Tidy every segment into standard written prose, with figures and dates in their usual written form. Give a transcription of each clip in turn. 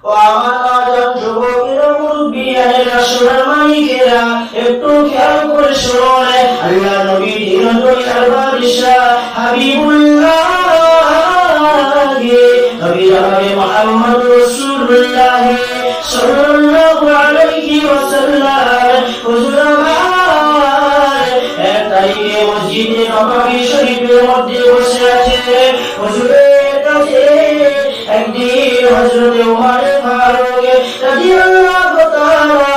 ও আমার নওজোয়ান যুবকেরা, মুরব্বিয়ানেরা, সোনার মানিকেরা, একটু খেয়াল করে শুনুন। আল্লাহ নবী দুনিয়ার বাদশাহ হাবিবুল্লাহ নবী জনাবে মুহাম্মদ রাসূলুল্লাহ সাল্লাল্লাহু আলাইহি ওয়াসাল্লাম হুজুর আমার এক তারিখে মসজিদে নববী শরীফের মধ্যে বসে আছেন। হুজুরের কাছে একদিন হযরত ওমর ফারুক রাদিয়াল্লাহু তাআলা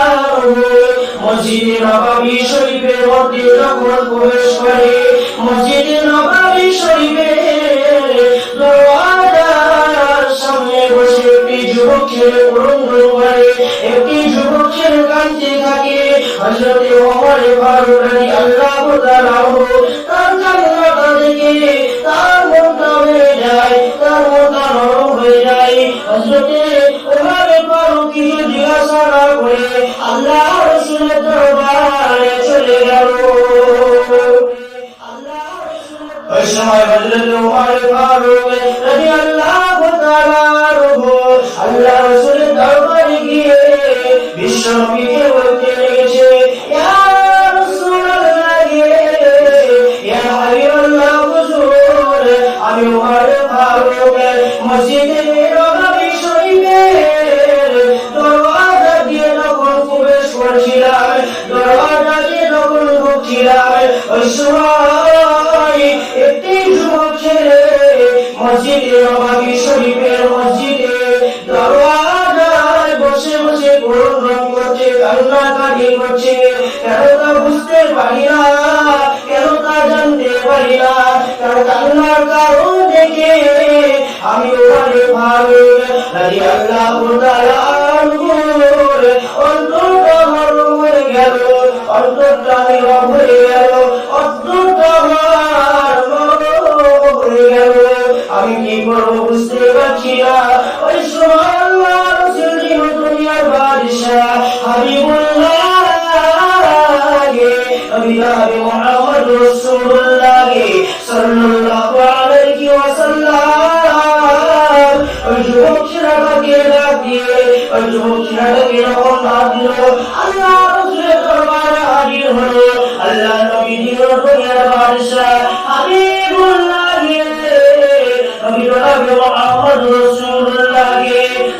মসজিদে নববী শরীফের মধ্যে যখন প্রবেশ করে, মসজিদে নববী শরীফের দরওয়াজার সামনে বসে একটি যুবক ছেলে ক্রন্দন করে, একটি যুবক ছেলে কাঁদতে থাকে। হযরত ওমর ফারুক রাদিয়াল্লাহু তাআলা তার কান্নাটা দেখে তার মনটা হয়ে যায়, তার মনটা নরম হয়ে যায়। হযরত ওমর ফারুক কিছু জিজ্ঞাসা না করে আল্লাহ রাসূলের দরবারে চলে গেল। ওই সময় হযরত ওমর ফারুক রাদিয়াল্লাহু তাআলা আল্লাহ রাসূলের দরবারে গিয়ে বিশ্ব নবীকে বলতে লেগেছে, ইয়া রাসূলুল্লাহ, ইয়া হাবিবাল্লাহ, হুজুর আমি ওমর ফারুক মসজিদে নববী শরীফের দরওয়াজা দিয়ে যখন প্রবেশ করছিলাম, দরওয়াজা দিয়ে যখন ঢুকছিলাম, ওই সময় একটি যুবক ছেলে মসজিদে নববী শরীফের মসজিদে দরওয়াজায় বসে বসে ক্রন্দন করছে, কান্নাকাটি করছে। কেন তা বুঝতে পারি না, কেন তা জানতে পারি না, তার কান্নার কারণ দেখে আমি ওখানে ফারুক রাদিয়াল্লাহু তাআলা অন্তরটা নরম হয়ে গেল, অন্তরটা নীরব হয়ে গেল, অন্তরটা আমার নরম হয়ে গেল। আমি কি করবো বুঝতে পারছি না। ওই সময় আল্লাহ রাসূল দুনিয়ার বাদশাহ হাবিবুল্লাহ নবী জনাবে মুহাম্মদ রাসূলুল্লাহ সাল্লাল্লাহু আলাইহি ওয়াসাল্লাম ওই যুবক ছেলেটাকে ডাক দিয়ে, ওই যুবক ছেলেটাকে যখন ডাক দিল, আল্লাহ রাসূলের দরবারে হাজির হলো আল্লাহ নবী দুনিয়ার বাদশাহ হাবিবুল্লাহ নবী জনাবে মুহাম্মদ রাসূলুল্লাহ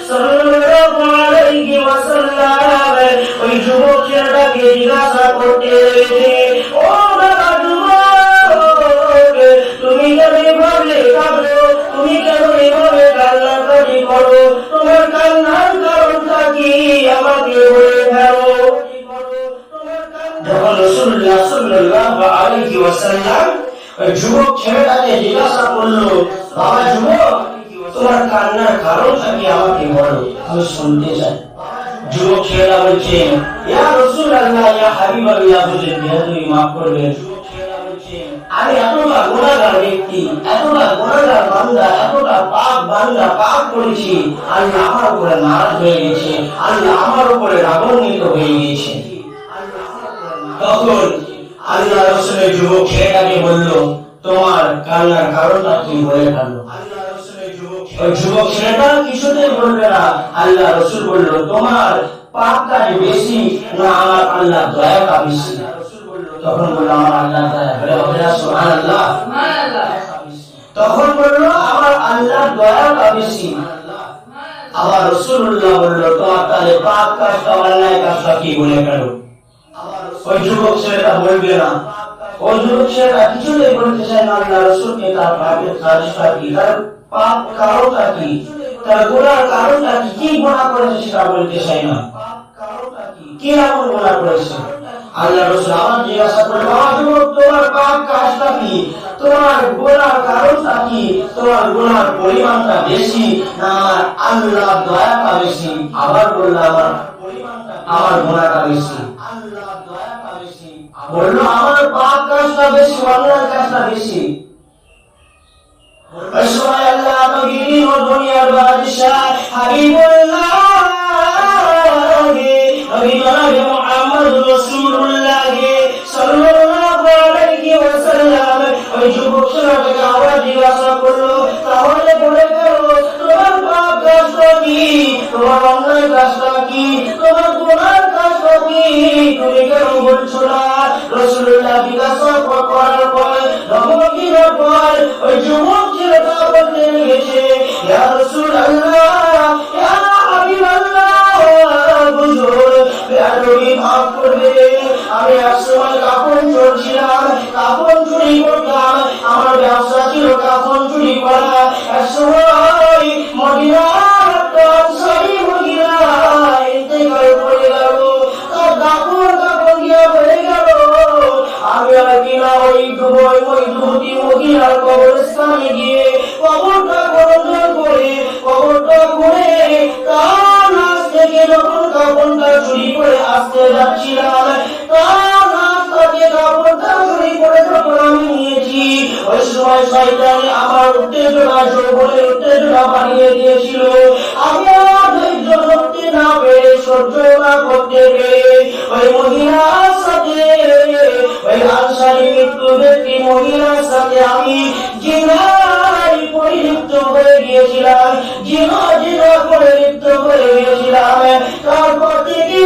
সাল্লাল্লাহু আলাইহি ওয়াসাল্লাম ওই যুবক ছেলেটাকে জিজ্ঞাসা করতে লেগেছে, ও বাবা যুবক, তুমি কেন এভাবে কাঁদো, তুমি কেন এভাবে কান্নাকাটি করো, তোমার কান্নার কারণটা কি আমাকে বলে ফেলো। যখন রাসূলুল্লাহ সাল্লাল্লাহু আলাইহি ওয়াসাল্লাম ওই যুবক ছেলেটাকে জিজ্ঞাসা করলো, বাবা যুবক, তোমার কান্নার কারণটা কি আমাকে বলো, আমি শুনতে চাই। যুবক ছেলেটা বলছে, ইয়া রাসূলুল্লাহ, ইয়া হাবিবাল্লাহ, হুজুর বেয়াদবি মাফ করবেন। আমি এতটা গুনাহগার ব্যক্তি, এতটা গুনাহগার বান্দা, এতটা পাপ বান্দা, পাপ করেছি, আল্লাহ আমার উপরে নারাজ হয়ে গেছে, আল্লাহ আমার উপরে রাগান্বিত হয়ে গেছে। তখন আল্লাহ রাসূলের যুবক ছেলেটাকে বলল, তোমার কান্নার কারণটা কি বলে ফেলো। ওই যুবক ছেলেটা কিছুতেই বলবে না। আল্লাহ রাসূল বলল, তোমার পাপ কাজ বেশি না আমার আল্লাহ দয়াটা বেশি। তখন বলল, আমার আল্লাহ দয়া, বলে সুবহানাল্লাহ, তখন বলল, আমার আল্লাহ দয়াটা বেশি। আবার রাসূলুল্লাহ বলল, তোমার তাহলে পাপ কাজটা, অন্যায় কাজটা কি বলে ফেলো। ওই যুবক ছেলেটা বলবে না। ওই যুবক ছেলেটা কিছুতেই বলতে চায় না আল্লাহ রাসূলকে তার পাপের কাজটা কি, তার পাপ কারণটা কি, তার গুনার কারণটা কি, কি গুনাহ করেছে সেটা বলতে চায় না। কি এমন গুনাহ করেছে? আল্লাহ রাসূল আবার জিজ্ঞাসা করলেন, বাবা যুবক, তোমার পাপ কাজটা কি, তোমার গুনার কারণটা কি, তোমার গুনার পরিমাণটা বেশি না আমার আল্লাহ দয়াটা বেশি। আবার বলল, আমার গুনাহটা বেশি। বলল, আমার পাপ কাজটা বেশি, অন্যায় কাজটা বেশি। ওই সময় আল্লাহ নবী দুনিয়ার বাদশাহ হাবিবুল্লাহ নবী জনাবে মুহাম্মদ রাসূলুল্লাহ সাল্লাল্লাহু আলাইহি ওয়াসাল্লাম ওই যুবক ছেলেটাকে আবার জিজ্ঞাসা করলো, তাহলে বলে ফেলো, তোমার পাপ কাজটা কি, তোমার ওই যুবতী মহিলার কবরস্থানে গিয়ে কবরটা খনন করে কবরটা খুঁড়ে তার নাচ থেকে যখন কাপড়টা চুরি করে আসতে যাচ্ছিলাম, তার নাচ থেকে কাপড়টা চুরি করে যখন আমি নিয়েছি, ওই সময় শয়তানে আমার উত্তেজনা যৌবনের উত্তেজনা বাড়িয়ে দিয়েছিল। আমি আর ধৈর্য ধরতে না পেরে, সহ্য না করতে পেরে ওই মহিলার সাথে, ওই আনসারী মৃত্যু ব্যক্তি মহিলার সাথে আমি জিনায় পরিলিপ্ত হয়ে গিয়েছিলাম, জিনা করে লিপ্ত হয়ে গিয়েছিলাম। তারপর থেকে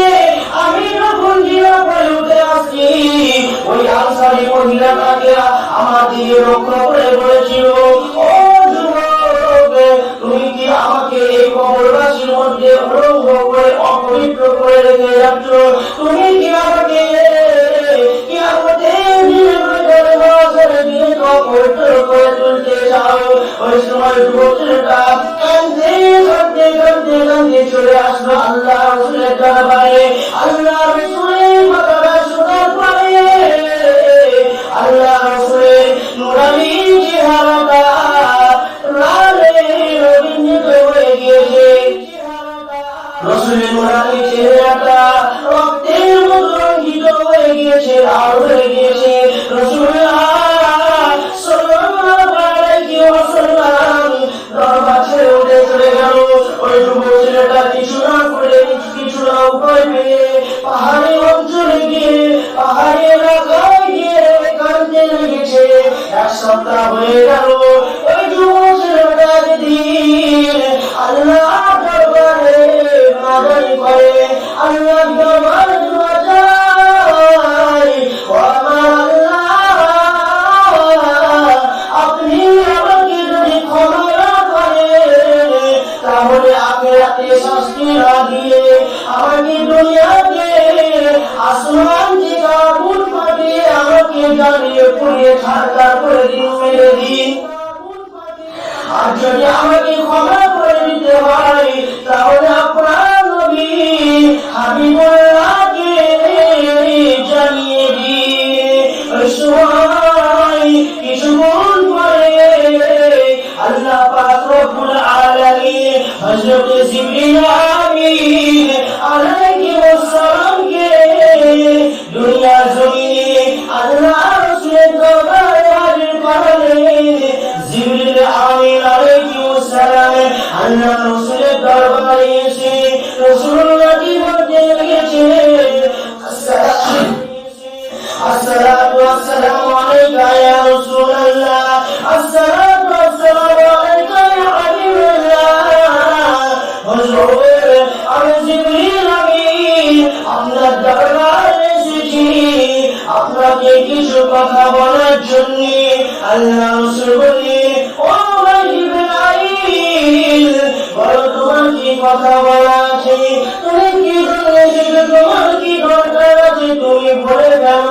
আমি যখন জিনা করে উঠে আসছি, ওই আনসারী মহিলাটাকে আমার দিকে লক্ষ্য করে বলেছিল, ও যুবক, তুমি কি আমাকে এই কবরবাসীর মধ্যে উলঙ্গ করে অপবিত্র করে রেখে যাচ্ছ? তুমি কি আমাকে করে তুলতে চাও? ওই সময় যুবকটা কাঁদতে কাঁদতে কাঁদতে কাঁদতে চলে আসলো আল্লাহ রাসূলের দরবারে। আল্লাহ রাসূলের কথাটা শোনার পরে আল্লাহ রাসূলের নূরানি চেহারাটা লালে রঙিন হয়ে গিয়েছে। রাসূলের নূরানি চেহারাটা রক্তের মতো রঞ্জিত হয়ে গিয়েছে, লাল হয়ে গিয়েছে। রাসূলুল্লাহ সাল্লাল্লাহু আলাইহি ওয়াসাল্লাম দরবার ছেড়ে উঠে চলে গেল। ওই যুবক ছেলেটা কিছু না করে কিছু না উপায় পেয়ে পাহাড়ি অঞ্চলে গিয়ে পাহাড়ি এলাকায় গিয়ে কাঁদতে লেগেছে। এক সপ্তাহ হয়ে গেল। ওই যুবক ছেলেটা যেদিন আল্লাহ দরবারে নাজারি করে, আল্লাহ দরবারে দোয়া চায়, ও আমার আল্লাহ, আপনি আমাকে যদি ক্ষমা না করেন তাহলে আখিরাতে শাস্তি না দিয়ে আমাকে দুনিয়াতে আসমান থেকে আগুন পাঠিয়ে আমাকে জ্বালিয়ে পুড়িয়ে ছারখার করে দিন, মেরে দিন। আর যদি আমাকে ক্ষমা করে দিতে হয় তাহলে আপনার নবী হাবিবুল্লাহকে জানিয়ে দিন। ওই সময় কিছুক্ষণ পরে আল্লাহ পাক রব্বুল আলামিন হযরত জিবরিল আমিন আলাইহিস সালামকে দুনিয়ার জমিনে আল্লাহ রাসূলের দরবারে হাজির করলেন। জিবরিল আমিন আলাইহিস সালাম আল্লাহ রাসূলের দরবারে এসে রাসূলুল্লাহ কি বলতে লেগেছে, আসসালাতু ওয়াসসালামু আলাইকা ইয়া রাসূলুল্লাহ, আসসালাতু ওয়াসসালামু আলাইকা ইয়া হাবিবাল্লাহ। হুজুর, আমি জিবরিল আমিন আপনার দরবারে এসেছি আপনাকে কিছু কথা বলার জন্য। আল্লাহ রাসূল বললেন, ও জিবরিল আমিন, বলো তোমার কি কথা বলা আছে, তুমি কি বলেছো, তোমার কি দরকার আছে, তুমি বলে গেল।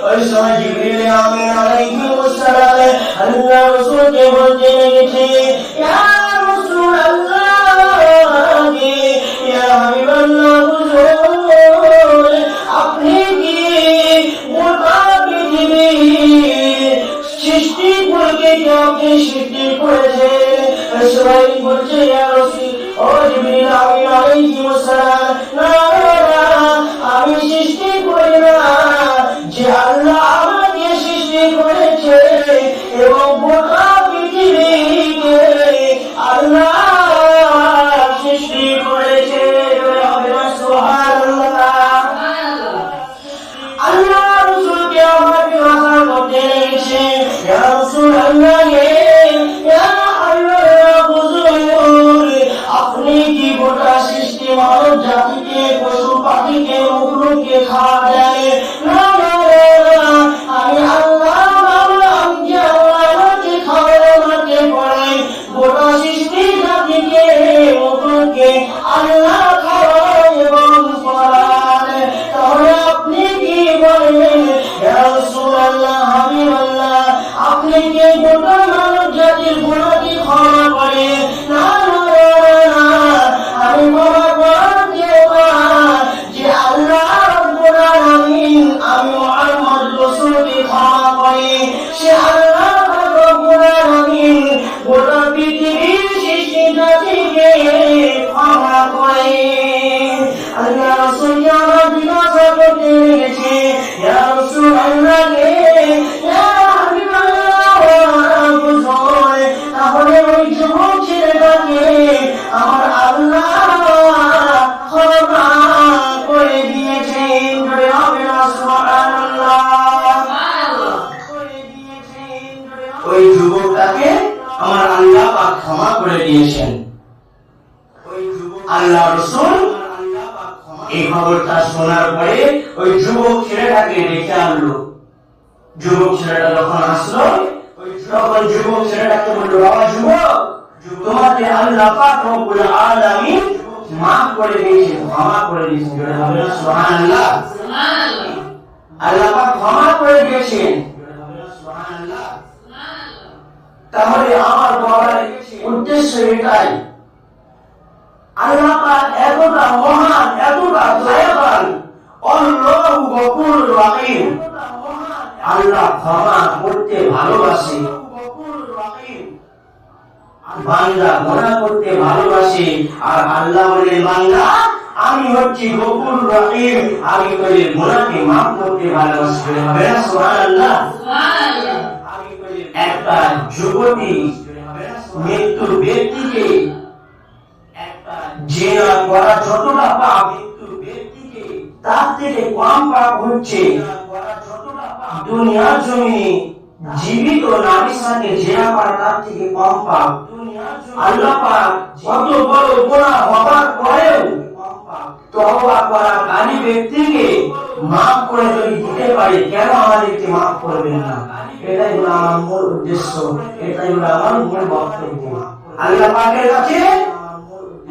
ওই সময় জিবরিল আমিন আলাইহিস সালাম আল্লাহ রাসূলকে বলতে লেগেছে, ইয়া রাসূলুল্লাহ, ইয়া হাবিবাল্লাহ, হুজুর, আপনি কি গোটা পৃথিবী সৃষ্টি করে কাউকে সৃষ্টি করেছে? সবাই বলছে, ইয়া রাসূল, ও জিবরিল আমিন আলাইহিস সালাম, না না, আমি সৃষ্টি করি না, যে আল্লাহ আমাকে সৃষ্টি করেছে এবং গোটা পৃথিবীকে আল্লাহ সৃষ্টি করেছে। সুবহানাল্লাহ। আল্লাহ রাসূলকে আমাকে কথা বলতে লেগেছে, ইয়া রাসূলুল্লাহ, ইয়া হাবিবাল্লাহ, হুজুর, আপনি কি গোটা সৃষ্টি মানব জাতিকে, পশু পাখিকে, মুখলুককে খাওয়া দেয়? না না না, আমি আল্লাহ, আমি যে আল্লাহ আমাকে খাওয়া তাকে আমার আল্লাহ পাক ক্ষমা করে দিয়েছেন। আল্লাহ রাসূল এই খবরটা শোনার পরে ওই যুবক ছেলেটাকে ডেকে আনলো। যুবক ছেলেটা যখন আসলো তখন যুবক ছেলেটাকে বলল, বাবা যুবক, তোমাকে আল্লাহ পাক রব্বুল আলামিন মাফ করে দিয়েছেন, ক্ষমা করে দিয়েছেন। সুবহানাল্লাহ, সুবহানাল্লাহ। আল্লাহ পাক ক্ষমা করে দিয়েছেন। সুবহানাল্লাহ। তাহলে আমার বলার উদ্দেশ্য এটাই, আল্লাহ পাক এতটা মহান, এতটা দয়াবান, আল্লাহু গফুরুর রহিম। আল্লাহ ক্ষমা করতে ভালোবাসে, বান্দা গুনাহ করতে ভালোবাসে। আর আল্লাহ বলে, বান্দা আমি হচ্ছি গফুর রহিম, আমি তোদের গুনাহকে maaf করতে ভালোবাসি। সুবহানাল্লাহ, সুবহানাল্লাহ। একটা যুবতী মৃত্যু ব্যক্তিকে জিনা করা যতটা পাপ, তার থেকে কম পাপ হচ্ছে দুনিয়ার জমিনে জীবিত নারীর সাথে জিনা করা, তার থেকে কম পাপ। আল্লাহ পাক কত বড় গুনাহ হবার পরেও তওবা করা কারী ব্যক্তিকে maaf করে যদি দিতে পারে, কেন আমাদেরকে maaf করবেন না? এটাই হলো আমার মূল উদ্দেশ্য, এটাই হলো আমার মূল বক্তব্য। আল্লাহ পাকের কাছে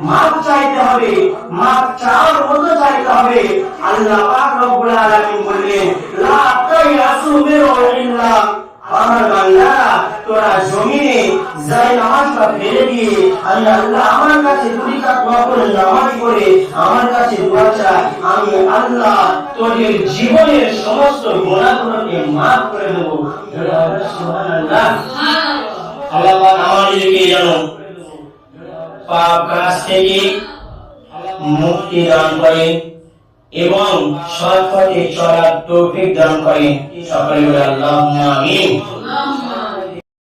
মাফ চাইতে হবে, মাফ চাওয়ার মতো চাইতে হবে। আল্লাহ পাক রব্বুল আলামিন বললেন, লা তাইয়াসু মির রাহিল্লাহ। আমার বান্দা, তোরা জমিনে যাই নামাজটা ফেলে দিয়ে আমি আল্লাহ আমার কাছে দুই রাকাত নফল নামাজ পড়ে আমার কাছে দোয়া চাই, আমি আল্লাহ তোদের জীবনের সমস্ত গুনাহগুলোকে maaf করে দেব। সুবহানাল্লাহ, সুবহানাল্লাহ। আল্লাহ পাক আমাদেরকে যেন পাপ কাজ থেকে মুক্তি দান করেন এবং সৎ পথে চলার তৌফিক দান করেন। সকলে বলে আল্লাহুম্মা আমিন।